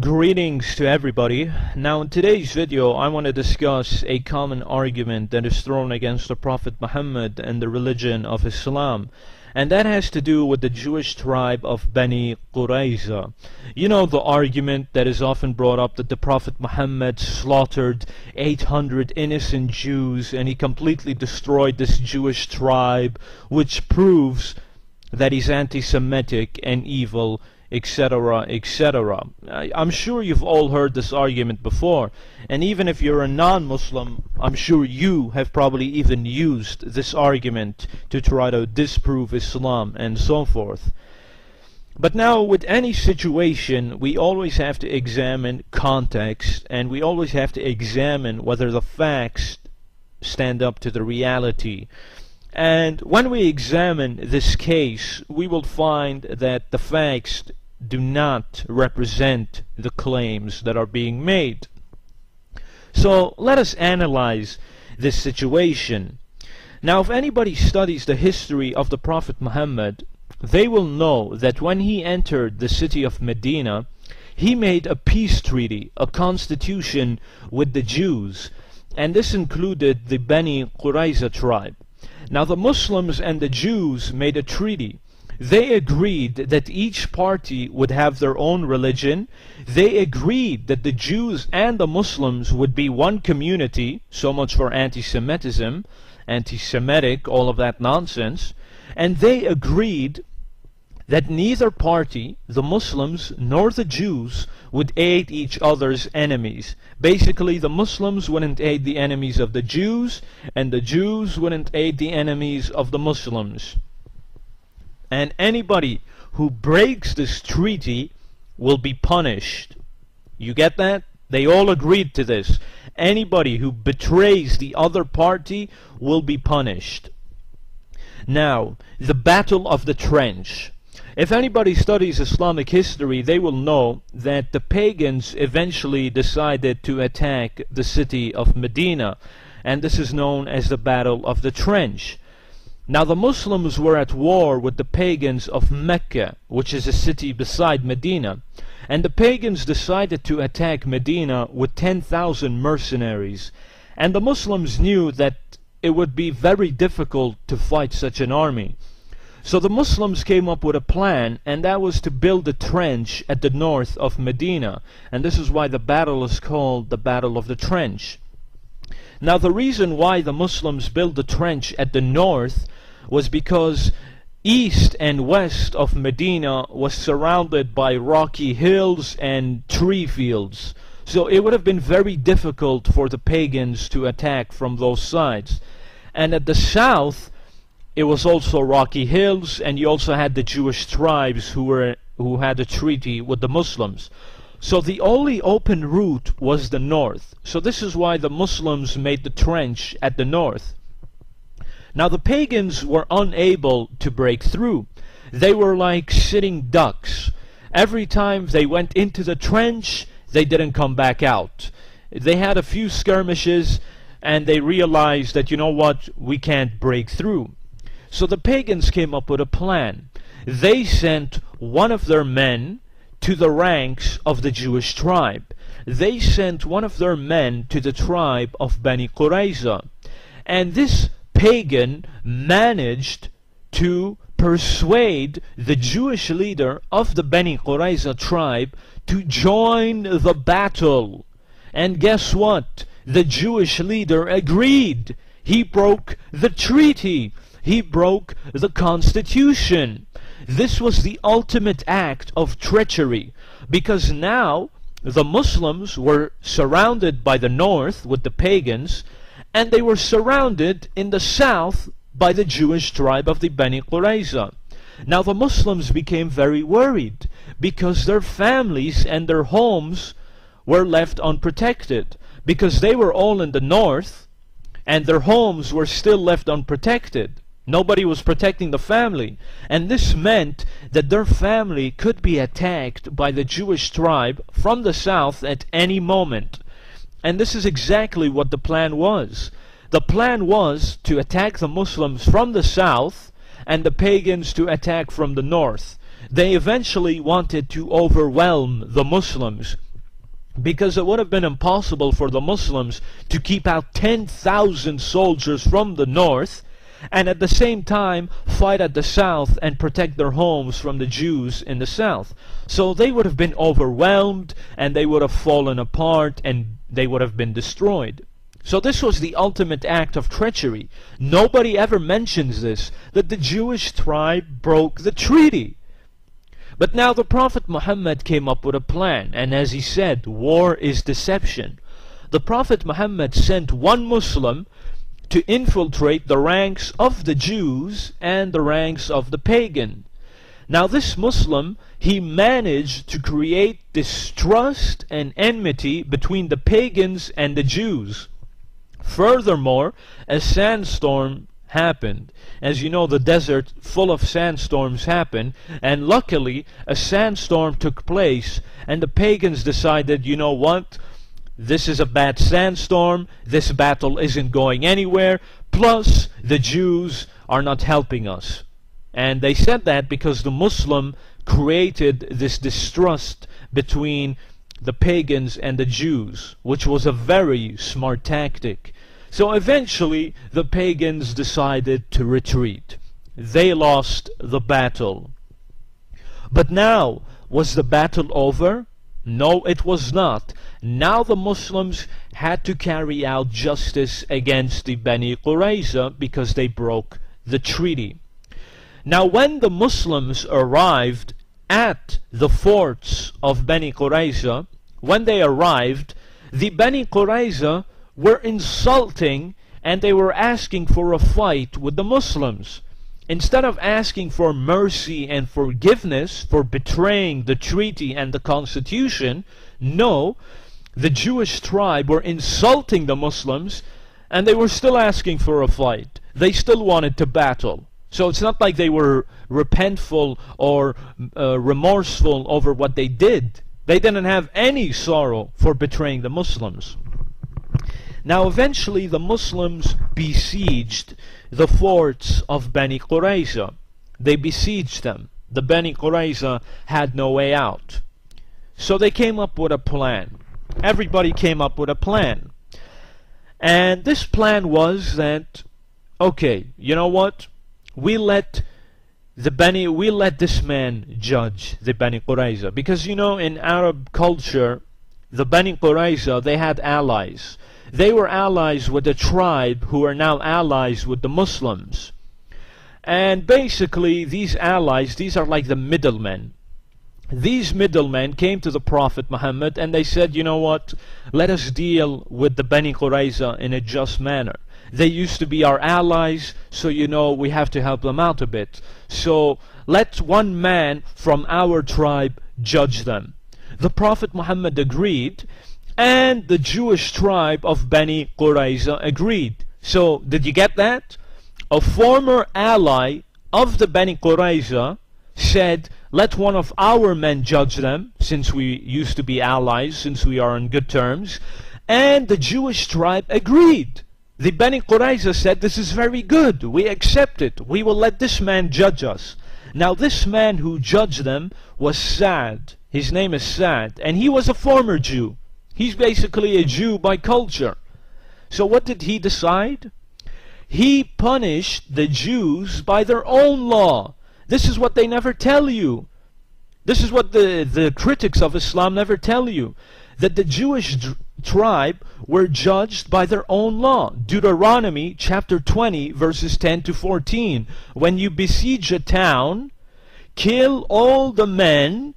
Greetings to everybody. Now in today's video I want to discuss a common argument that is thrown against the Prophet Muhammad and the religion of Islam, and that has to do with the Jewish tribe of Bani Qurayza. You know, the argument that is often brought up that the Prophet Muhammad slaughtered 800 innocent Jews and he completely destroyed this Jewish tribe, which proves that he's anti-Semitic and evil, etc., etc. I'm sure you've all heard this argument before, and even if you're a non-Muslim, I'm sure you have probably even used this argument to try to disprove Islam and so forth. But now, with any situation, we always have to examine context, and we always have to examine whether the facts stand up to the reality. And when we examine this case, we will find that the facts do not represent the claims that are being made. So let us analyze this situation. Now, if anybody studies the history of the Prophet Muhammad, they will know that when he entered the city of Medina, he made a peace treaty, a constitution with the Jews, and this included the Bani Qurayza tribe. Now the Muslims and the Jews made a treaty. They agreed that each party would have their own religion. They agreed that the Jews and the Muslims would be one community. So much for anti-Semitism, anti-Semitic, all of that nonsense. And they agreed that neither party, the Muslims nor the Jews, would aid each other's enemies. Basically, the Muslims wouldn't aid the enemies of the Jews, and the Jews wouldn't aid the enemies of the Muslims. And anybody who breaks this treaty will be punished. You get that? They all agreed to this. Anybody who betrays the other party will be punished. Now, the Battle of the Trench. If anybody studies Islamic history, they will know that the pagans eventually decided to attack the city of Medina, and this is known as the Battle of the Trench. Now the Muslims were at war with the pagans of Mecca, which is a city beside Medina, and the pagans decided to attack Medina with 10,000 mercenaries, and the Muslims knew that it would be very difficult to fight such an army. So the Muslims came up with a plan, and that was to build a trench at the north of Medina, and this is why the battle is called the Battle of the Trench. Now the reason why the Muslims built the trench at the north was because east and west of Medina was surrounded by rocky hills and tree fields. So it would have been very difficult for the pagans to attack from those sides. And at the south, it was also rocky hills, and you also had the Jewish tribes who had a treaty with the Muslims. So the only open route was the north. So this is why the Muslims made the trench at the north. Now the pagans were unable to break through. They were like sitting ducks. Every time they went into the trench, they didn't come back out. They had a few skirmishes, and they realized that, you know what, we can't break through. So the pagans came up with a plan. They sent one of their men to the ranks of the Jewish tribe. They sent one of their men to the tribe of Bani Qurayza. And this pagan managed to persuade the Jewish leader of the Bani Qurayza tribe to join the battle. And guess what? The Jewish leader agreed. He broke the treaty. He broke the constitution. This was the ultimate act of treachery, because now the Muslims were surrounded by the north with the pagans, and they were surrounded in the south by the Jewish tribe of the Bani Qurayza. Now the Muslims became very worried, because their families and their homes were left unprotected, because they were all in the north, and their homes were still left unprotected. Nobody was protecting the family, and this meant that their family could be attacked by the Jewish tribe from the south at any moment. And this is exactly what the plan was. The plan was to attack the Muslims from the south and the pagans to attack from the north. They eventually wanted to overwhelm the Muslims, because it would have been impossible for the Muslims to keep out 10,000 soldiers from the north and at the same time fight at the south and protect their homes from the Jews in the south. So they would have been overwhelmed and they would have fallen apart and they would have been destroyed. So this was the ultimate act of treachery. Nobody ever mentions this, that the Jewish tribe broke the treaty. But now the Prophet Muhammad came up with a plan, and as he said, war is deception. The Prophet Muhammad sent one Muslim to infiltrate the ranks of the Jews and the ranks of the pagan. Now this Muslim, he managed to create distrust and enmity between the pagans and the Jews. Furthermore, a sandstorm happened. As you know, the desert full of sandstorms happen, and luckily a sandstorm took place, and the pagans decided, you know what, this is a bad sandstorm, this battle isn't going anywhere, plus the Jews are not helping us. And they said that because the Muslim created this distrust between the pagans and the Jews, which was a very smart tactic. So eventually the pagans decided to retreat. They lost the battle. But now, was the battle over? No, it was not. Now the Muslims had to carry out justice against the Bani Qurayza because they broke the treaty. Now when the Muslims arrived at the forts of Bani Qurayza, when they arrived, the Bani Qurayza were insulting and they were asking for a fight with the Muslims. Instead of asking for mercy and forgiveness for betraying the treaty and the constitution, no, the Jewish tribe were insulting the Muslims and they were still asking for a fight. They still wanted to battle. So it's not like they were repentful or remorseful over what they did. They didn't have any sorrow for betraying the Muslims. Now eventually the Muslims besieged the forts of Bani Qurayza. They besieged them. The Bani Qurayza had no way out. So they came up with a plan. Everybody came up with a plan. And this plan was that, okay, you know what? We let this man judge the Bani Qurayza. Because you know, in Arab culture, the Bani Qurayza, they had allies. They were allies with the tribe who are now allies with the Muslims. And basically these allies, these are like the middlemen. These middlemen came to the Prophet Muhammad and they said, you know what, let us deal with the Bani Qurayza in a just manner. They used to be our allies, so you know we have to help them out a bit. So let one man from our tribe judge them. The Prophet Muhammad agreed, and the Jewish tribe of Bani Qurayza agreed. So did you get that? A former ally of the Bani Qurayza said, let one of our men judge them, since we used to be allies, since we are on good terms. And the Jewish tribe agreed. The Bani Qurayza said, this is very good, we accept it, we will let this man judge us. Now this man who judged them was Sa'd. His name is Sa'd, and he was a former Jew. He's basically a Jew by culture. So what did he decide? He punished the Jews by their own law. This is what they never tell you. This is what the critics of Islam never tell you. That the Jewish tribe were judged by their own law. Deuteronomy chapter 20 verses 10 to 14. When you besiege a town, kill all the men,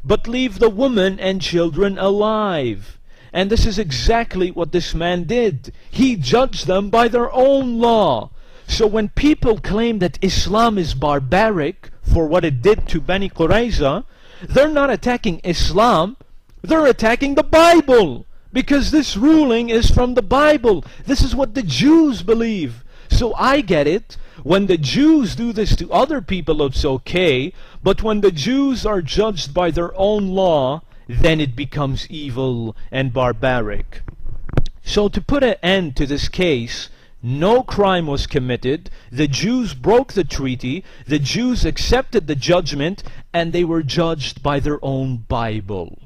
but leave the women and children alive. And this is exactly what this man did. He judged them by their own law. So when people claim that Islam is barbaric for what it did to Bani Qurayza, they're not attacking Islam, they're attacking the Bible. Because this ruling is from the Bible. This is what the Jews believe. So I get it. When the Jews do this to other people, it's okay. But when the Jews are judged by their own law, then it becomes evil and barbaric. So to put an end to this case, no crime was committed. The Jews broke the treaty. The Jews accepted the judgment, and they were judged by their own Bible.